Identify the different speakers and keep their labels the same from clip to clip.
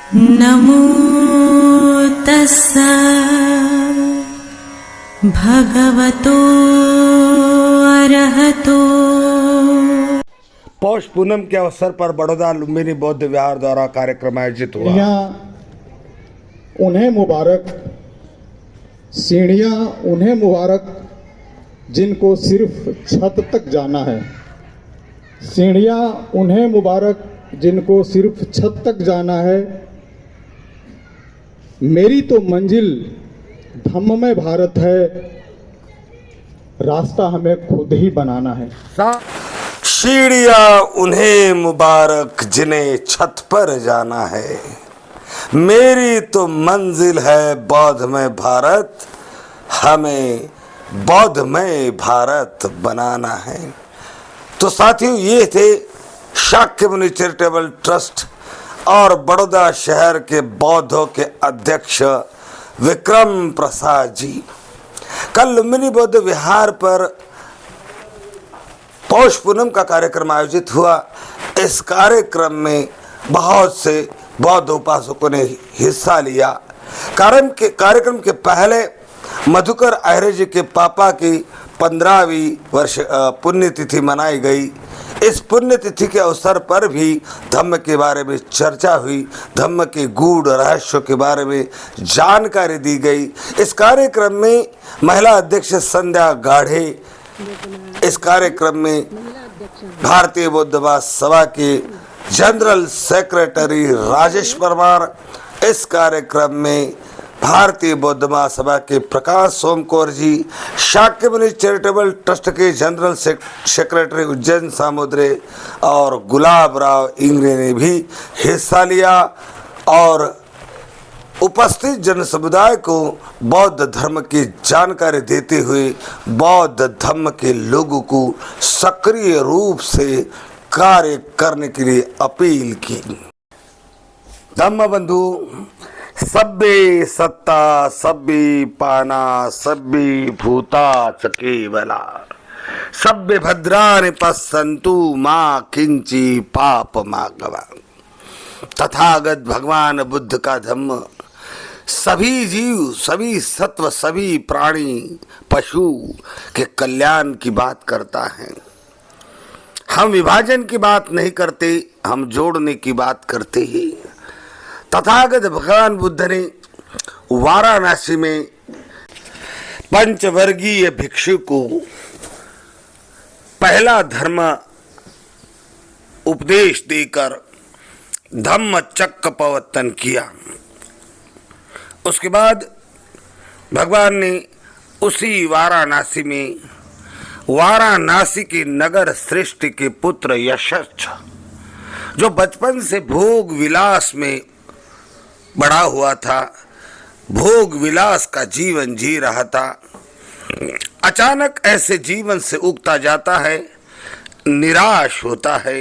Speaker 1: नमो तस्सा भगवतो अरहतो।
Speaker 2: पौष पूनम के अवसर पर बड़ौदा लुम्बिनी बौद्ध विहार द्वारा कार्यक्रम आयोजित हुआ।
Speaker 3: उन्हें मुबारक, सीढ़ियाँ उन्हें मुबारक जिनको सिर्फ छत तक जाना है। सीढ़ियाँ उन्हें मुबारक जिनको सिर्फ छत तक जाना है। मेरी तो मंजिल धम्ममय भारत है, रास्ता हमें खुद ही बनाना है।
Speaker 2: सीढ़ियाँ उन्हें मुबारक जिन्हें छत पर जाना है। मेरी तो मंजिल है बौद्धमय भारत, हमें बौद्धमय भारत बनाना है। तो साथियों, ये थे शाक्यमुनि चैरिटेबल ट्रस्ट और बड़ौदा शहर के बौद्धों के अध्यक्ष विक्रम प्रसाद जी। कल लुम्बिनी बौद्ध विहार पर पौष पूनम का कार्यक्रम आयोजित हुआ। इस कार्यक्रम में बहुत से बौद्ध उपासकों ने हिस्सा लिया। कार्यक्रम के पहले मधुकर अहिरे जी के पापा की 15वीं वर्ष पुण्यतिथि मनाई गई। इस पुण्यतिथि के अवसर पर भी धम्म के बारे में चर्चा हुई, धम्म के गूढ़ रहस्यों के बारे में जानकारी दी गई। इस कार्यक्रम में महिला अध्यक्ष संध्या गाढ़े, इस कार्यक्रम में भारतीय बौद्ध महासभा के जनरल सेक्रेटरी राजेश परमार, इस कार्यक्रम में भारतीय बौद्ध महासभा के प्रकाश सोमकोर जी, शाक्यमुनि चैरिटेबल ट्रस्ट के जनरल सेक्रेटरी उज्जैन सामुद्रे और गुलाब राव इंगरे ने भी हिस्सा लिया और उपस्थित जन समुदाय को बौद्ध धर्म की जानकारी देते हुए बौद्ध धर्म के लोगों को सक्रिय रूप से कार्य करने के लिए अपील की। धम्म बंधु, सब्बे सत्ता सब्बे पाना सब्बे भूता च केवला सब्बे भद्रानि पश्यन्तु मां किंची पाप मागवा। तथागत भगवान बुद्ध का धम्म सभी जीव, सभी सत्व, सभी प्राणी, पशु के कल्याण की बात करता है। हम विभाजन की बात नहीं करते, हम जोड़ने की बात करते हैं। तथागत भगवान बुद्ध ने वाराणसी में पंचवर्गीय भिक्षु को पहला धर्म उपदेश देकर धम्म चक्र प्रवर्तन किया। उसके बाद भगवान ने उसी वाराणसी में वाराणसी के नगर श्रेष्ठ के पुत्र यशस्थ, जो बचपन से भोग विलास में बड़ा हुआ था, भोग विलास का जीवन जी रहा था, अचानक ऐसे जीवन से उगता जाता है, निराश होता है,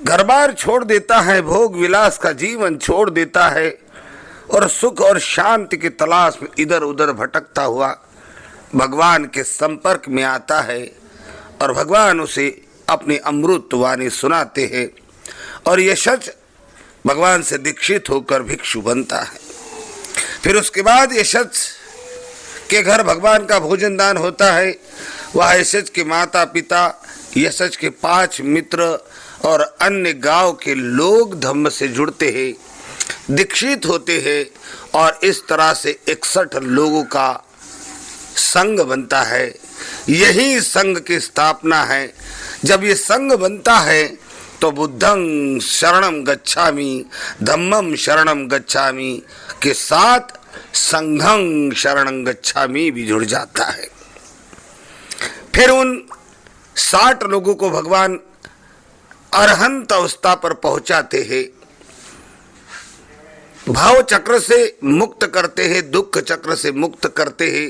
Speaker 2: घर बार छोड़ देता है, भोग विलास का जीवन छोड़ देता है और सुख और शांति की तलाश में इधर उधर भटकता हुआ भगवान के संपर्क में आता है और भगवान उसे अपनी अमृत वाणी सुनाते हैं और यह सच भगवान से दीक्षित होकर भिक्षु बनता है। फिर उसके बाद यशच के घर भगवान का भोजन दान होता है। वह यशच के माता पिता, यशच के 5 मित्र और अन्य गांव के लोग धम्म से जुड़ते हैं, दीक्षित होते हैं और इस तरह से 61 लोगों का संघ बनता है। यही संघ की स्थापना है। जब ये संघ बनता है तो बुद्धं शरणं गच्छामि, धम्मं शरणं गच्छामि के साथ संघं शरणं गच्छामि भी जुड़ जाता है। फिर उन 60 लोगों को भगवान अरहंत अवस्था पर पहुंचाते हैं, भाव चक्र से मुक्त करते हैं, दुख चक्र से मुक्त करते हैं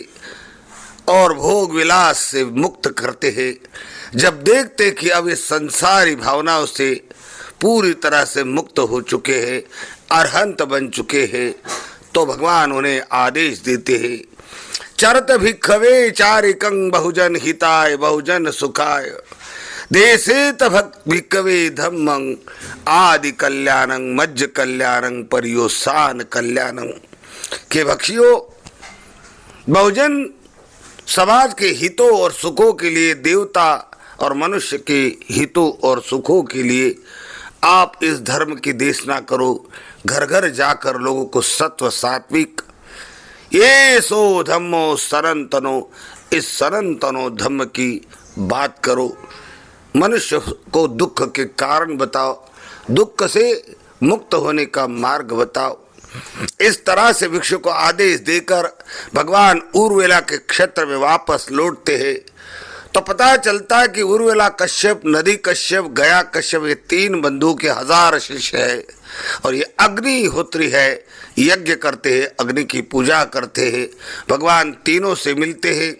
Speaker 2: और भोग विलास से मुक्त करते हैं। जब देखते कि अब इस संसारी भावनाओं से पूरी तरह से मुक्त हो चुके हैं, अरहंत बन चुके हैं, तो भगवान उन्हें आदेश देते हैं, चरत भिक्खवे चारिकं बहुजन हिताय बहुजन सुखाय देशेत भिक्खवे धम्मं आदि कल्याणं मज्ज कल्याणं पर्योसान कल्याणं। के भक्षियों, बहुजन समाज के हितों और सुखों के लिए, देवता और मनुष्य के हितों और सुखों के लिए आप इस धर्म की देशना करो। घर घर जाकर लोगों को सत्व सात्विक ये सो धम्मो सनातनो, इस सनातनो धम्म की बात करो। मनुष्य को दुख के कारण बताओ, दुख से मुक्त होने का मार्ग बताओ। इस तरह से भिक्षु को आदेश देकर भगवान उर्वेला के क्षेत्र में वापस लौटते हैं तो पता चलता है कि उर्वेला कश्यप, नदी कश्यप, गया कश्यप ये 3 बंधु के 1000 शिष्य है और ये अग्निहोत्री है। यज्ञ करते हैं, अग्नि की पूजा करते हैं, भगवान तीनों से मिलते हैं,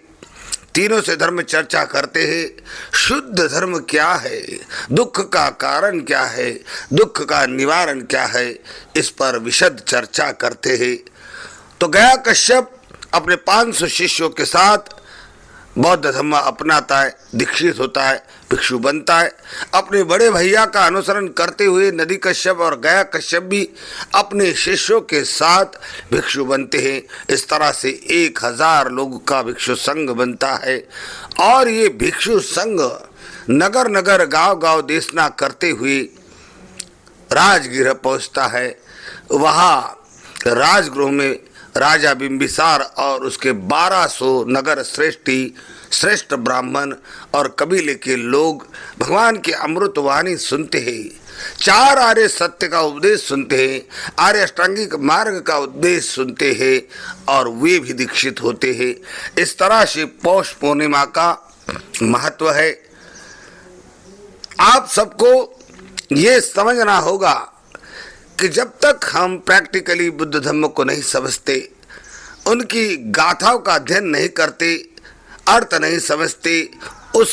Speaker 2: तीनों से धर्म चर्चा करते हैं। शुद्ध धर्म क्या है, दुख का कारण क्या है, दुख का निवारण क्या है, इस पर विशद चर्चा करते हैं। तो गया कश्यप अपने 500 शिष्यों के साथ बौद्ध धर्म अपनाता है, दीक्षित होता है, भिक्षु बनता है। अपने बड़े भैया का अनुसरण करते हुए नदी कश्यप और गया कश्यप भी अपने शिष्यों के साथ भिक्षु बनते हैं। इस तरह से 1000 लोगों का भिक्षु संघ बनता है और ये भिक्षु संघ नगर नगर, गांव गांव देशना करते हुए राजगृह पहुंचता है। वहाँ राजगृह में राजा बिंबिसार और उसके 1200 नगर श्रेष्ठ ब्राह्मण और कबीले के लोग भगवान की अमृतवाणी सुनते हैं, 4 आर्य सत्य का उपदेश सुनते हैं, आर्य अष्टांगिक मार्ग का उपदेश सुनते हैं और वे भी दीक्षित होते हैं। इस तरह से पौष पूर्णिमा का महत्व है। आप सबको ये समझना होगा कि जब तक हम प्रैक्टिकली बुद्ध धर्म को नहीं समझते, उनकी गाथाओं का अध्ययन नहीं करते, अर्थ नहीं समझते, उस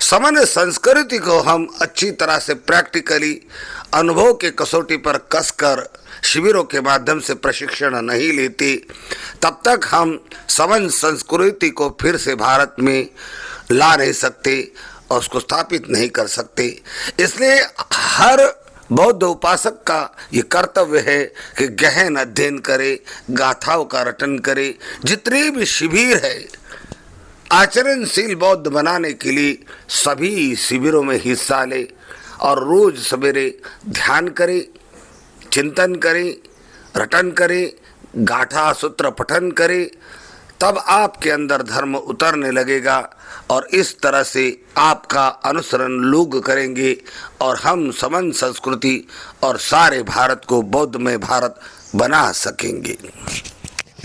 Speaker 2: सामान्य संस्कृति को हम अच्छी तरह से प्रैक्टिकली अनुभव के कसौटी पर कसकर शिविरों के माध्यम से प्रशिक्षण नहीं लेते, तब तक हम सामान्य संस्कृति को फिर से भारत में ला नहीं सकते और उसको स्थापित नहीं कर सकते। इसलिए हर बौद्ध उपासक का ये कर्तव्य है कि गहन अध्ययन करे, गाथाओं का रटन करे। जितने भी शिविर है आचरणशील बौद्ध बनाने के लिए सभी शिविरों में हिस्सा ले और रोज सवेरे ध्यान करे, चिंतन करे, रटन करे, गाथा सूत्र पठन करे, तब आपके अंदर धर्म उतरने लगेगा और इस तरह से आपका अनुसरण लोग करेंगे और हम समान संस्कृति और सारे भारत को बौद्धमय भारत बना सकेंगे।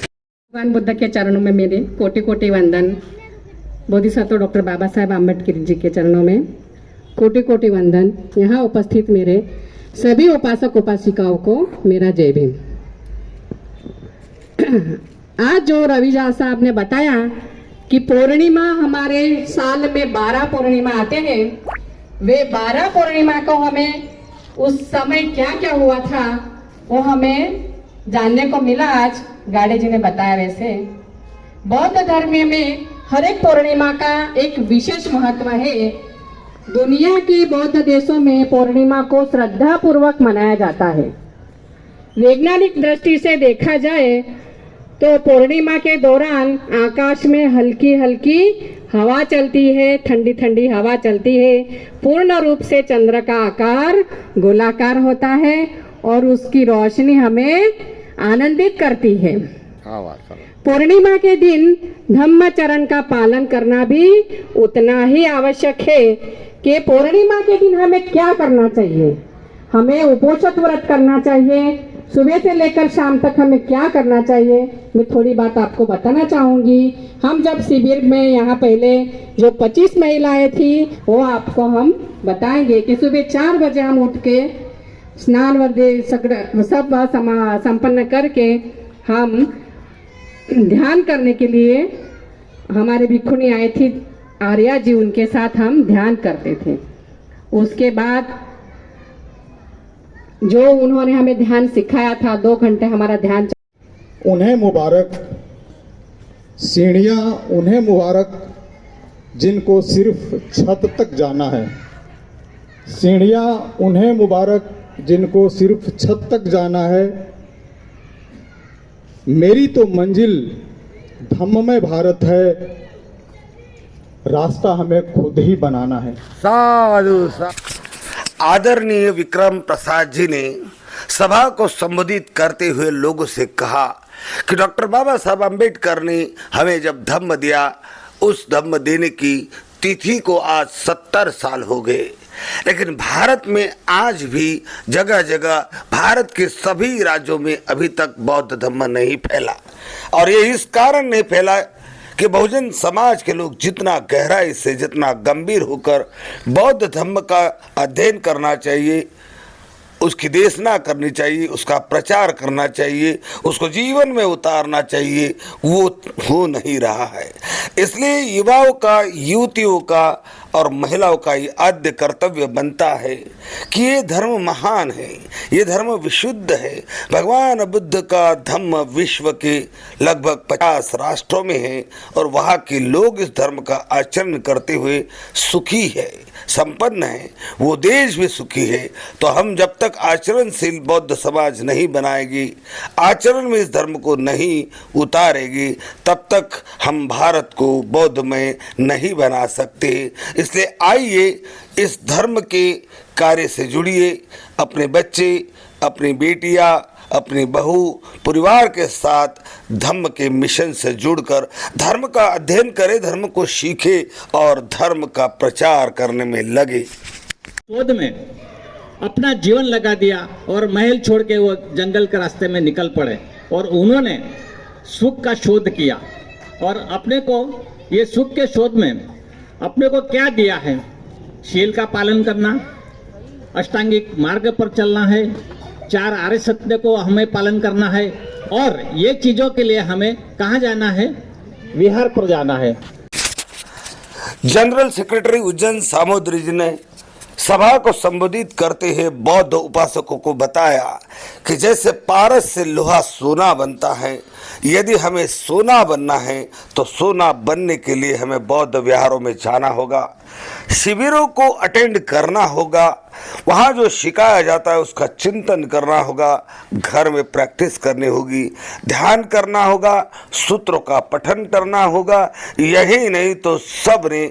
Speaker 4: भगवान बुद्ध के चरणों में मेरे कोटि कोटि वंदन। बोधिसत्व डॉक्टर बाबा साहेब आम्बेडकर जी के चरणों में कोटि कोटि वंदन। यहाँ उपस्थित मेरे सभी उपासक उपासिकाओं को मेरा जय भीम। आज जो रविदास साहब ने बताया कि पूर्णिमा हमारे साल में 12 पूर्णिमा आते हैं, वे 12 पूर्णिमा को हमें उस समय क्या क्या हुआ था वो हमें जानने को मिला। आज गाड़े जी ने बताया। वैसे बौद्ध धर्म में हर एक पूर्णिमा का एक विशेष महत्व है। दुनिया के बौद्ध देशों में पूर्णिमा को श्रद्धा पूर्वक मनाया जाता है। वैज्ञानिक दृष्टि से देखा जाए तो पूर्णिमा के दौरान आकाश में हल्की हल्की हवा चलती है, ठंडी ठंडी हवा चलती है। पूर्ण रूप से चंद्र का आकार गोलाकार होता है और उसकी रोशनी हमें आनंदित करती है। पूर्णिमा के दिन धम्मचरण का पालन करना भी उतना ही आवश्यक है कि पूर्णिमा के दिन हमें क्या करना चाहिए। हमें उपोषित व्रत करना चाहिए। सुबह से लेकर शाम तक हमें क्या करना चाहिए, मैं थोड़ी बात आपको बताना चाहूँगी। हम जब शिविर में यहाँ पहले जो 25 महिलाएं थी वो आपको हम बताएंगे कि सुबह 4 बजे हम उठ के स्नान वर्दे सब संपन्न करके हम ध्यान करने के लिए हमारे भिक्षुनी आई थी आर्या जी, उनके साथ हम ध्यान करते थे। उसके बाद जो उन्होंने हमें ध्यान सिखाया था, 2 घंटे हमारा ध्यान।
Speaker 3: उन्हें मुबारक, सीढ़ियाँ उन्हें मुबारक जिनको सिर्फ छत तक जाना है। सीढ़ियाँ उन्हें मुबारक जिनको सिर्फ छत तक जाना है। मेरी तो मंजिल धम्ममय भारत है, रास्ता हमें खुद ही बनाना है।
Speaker 2: साधु आदरणीय विक्रम प्रसाद जी ने सभा को संबोधित करते हुए लोगों से कहा कि डॉक्टर बाबा साहब अम्बेडकर ने हमें जब धम्म दिया, उस धम्म देने की तिथि को आज 70 साल हो गए, लेकिन भारत में आज भी जगह जगह भारत के सभी राज्यों में अभी तक बौद्ध धम्म नहीं फैला। और ये इस कारण नहीं फैला कि बहुजन समाज के लोग जितना गहराई से, जितना गंभीर होकर बौद्ध धम्म का अध्ययन करना चाहिए, उसकी देशना करनी चाहिए, उसका प्रचार करना चाहिए, उसको जीवन में उतारना चाहिए, वो हो नहीं रहा है। इसलिए युवाओं का, युवतियों का और महिलाओं का ये आद्य कर्तव्य बनता है कि ये धर्म महान है, ये धर्म विशुद्ध है। भगवान बुद्ध का धम्म विश्व के लगभग 50 राष्ट्रों में है और वहाँ के लोग इस धर्म का आचरण करते हुए सुखी है, संपन्न है, वो देश भी सुखी है। तो हम जब तक आचरणशील बौद्ध समाज नहीं बनाएगी, आचरण में इस धर्म को नहीं उतारेगी, तब तक हम भारत को बौद्धमय नहीं बना सकते। इसलिए आइए इस धर्म के कार्य से जुड़िए, अपने बच्चे, अपनी बेटियां, अपनी बहू, परिवार के साथ धर्म के मिशन से जुड़कर धर्म का अध्ययन करे, धर्म को सीखे और धर्म का प्रचार करने में लगे।
Speaker 5: शोध में अपना जीवन लगा दिया और महल छोड़ के वो जंगल के रास्ते में निकल पड़े और उन्होंने सुख का शोध किया। और अपने को ये सुख के शोध में अपने को क्या दिया है? शील का पालन करना, अष्टांगिक मार्ग पर चलना है, 4 आर्य सत्य को हमें पालन करना है और ये चीजों के लिए हमें कहाँ जाना है? विहार पर जाना है।
Speaker 2: जनरल सेक्रेटरी उज्जैन सामोदरी जी ने सभा को संबोधित करते हुए बौद्ध उपासकों को बताया कि जैसे पारस से लोहा सोना बनता है, यदि हमें सोना बनना है तो सोना बनने के लिए हमें बौद्ध विहारों में जाना होगा, शिविरों को अटेंड करना होगा, वहाँ जो सिखाया जाता है उसका चिंतन करना होगा, घर में प्रैक्टिस करनी होगी, ध्यान करना होगा, सूत्रों का पठन करना होगा। यही नहीं तो सब ने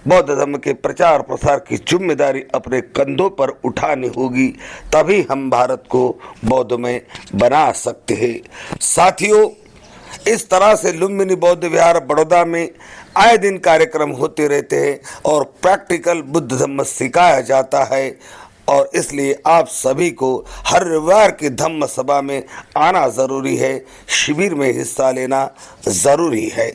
Speaker 2: बौद्ध धर्म के प्रचार प्रसार की जिम्मेदारी अपने कंधों पर उठानी होगी, तभी हम भारत को बौद्धमय बना सकते हैं। साथियों, इस तरह से लुम्बिनी बौद्ध विहार बड़ौदा में आए दिन कार्यक्रम होते रहते हैं और प्रैक्टिकल बुद्ध धम्म सिखाया जाता है। और इसलिए आप सभी को हर रविवार की धम्म सभा में आना ज़रूरी है, शिविर में हिस्सा लेना ज़रूरी है।